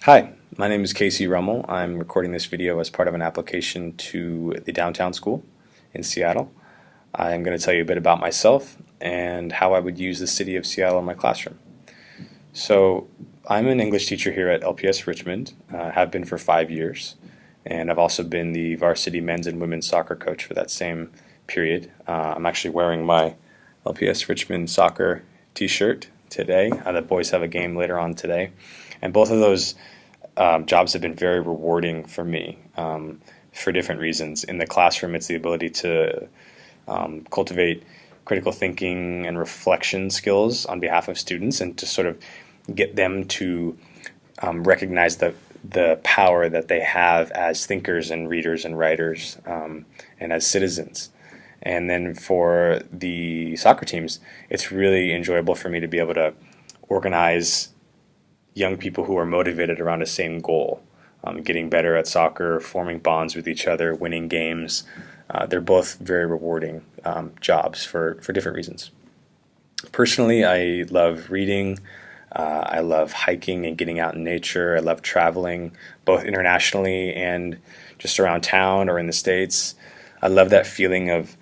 Hi, my name is Casey Rummel. I'm recording this video as part of an application to the downtown school in Seattle. I'm going to tell you a bit about myself and how I would use the city of Seattle in my classroom. So, I'm an English teacher here at LPS Richmond, have been for 5 years, and I've also been the varsity men's and women's soccer coach for that same period. I'm actually wearing my LPS Richmond soccer t-shirt today. The boys have a game later on today, and both of those jobs have been very rewarding for me for different reasons. In the classroom, it's the ability to cultivate critical thinking and reflection skills on behalf of students and to sort of get them to recognize the power that they have as thinkers and readers and writers and as citizens. And then for the soccer teams, it's really enjoyable for me to be able to organize young people who are motivated around a same goal, getting better at soccer, forming bonds with each other, winning games. They're both very rewarding jobs for different reasons. Personally, I love reading. I love hiking and getting out in nature. I love traveling, both internationally and just around town or in the States. I love that feeling of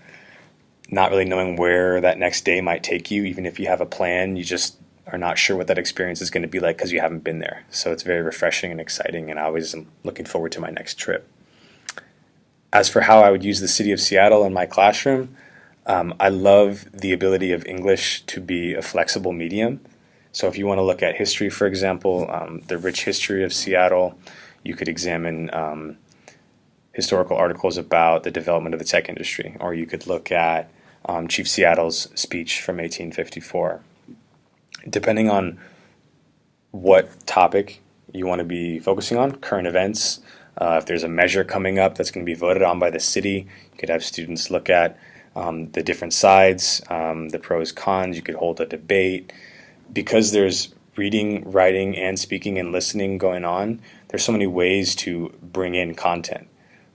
not really knowing where that next day might take you. Even if you have a plan, you just are not sure what that experience is going to be like because you haven't been there. So it's very refreshing and exciting, and I always am looking forward to my next trip. As for how I would use the city of Seattle in my classroom, I love the ability of English to be a flexible medium. So if you want to look at history, for example, the rich history of Seattle, you could examine historical articles about the development of the tech industry, or you could look at Chief Seattle's speech from 1854. Depending on what topic you want to be focusing on, current events, if there's a measure coming up that's going to be voted on by the city, you could have students look at the different sides, the pros, cons. You could hold a debate. Because there's reading, writing, and speaking and listening going on, there's so many ways to bring in content.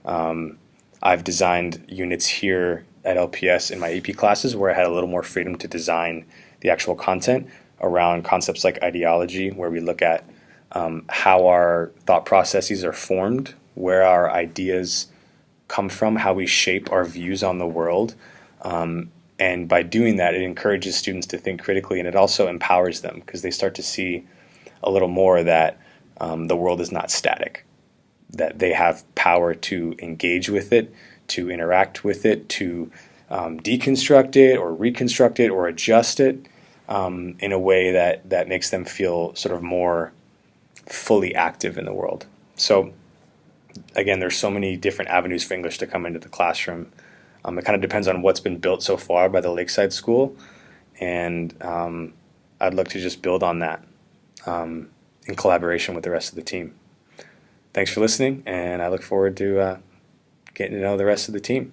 I've designed units here at LPS in my AP classes where I had a little more freedom to design the actual content around concepts like ideology, where we look at how our thought processes are formed, where our ideas come from, how we shape our views on the world. And by doing that, it encourages students to think critically, and it also empowers them because they start to see a little more that the world is not static, that they have power to engage with it, to interact with it, to deconstruct it or reconstruct it or adjust it in a way that makes them feel sort of more fully active in the world. So again, there's so many different avenues for English to come into the classroom. It kind of depends on what's been built so far by the Lakeside School, and I'd look to just build on that in collaboration with the rest of the team. Thanks for listening, and I look forward to getting to know the rest of the team.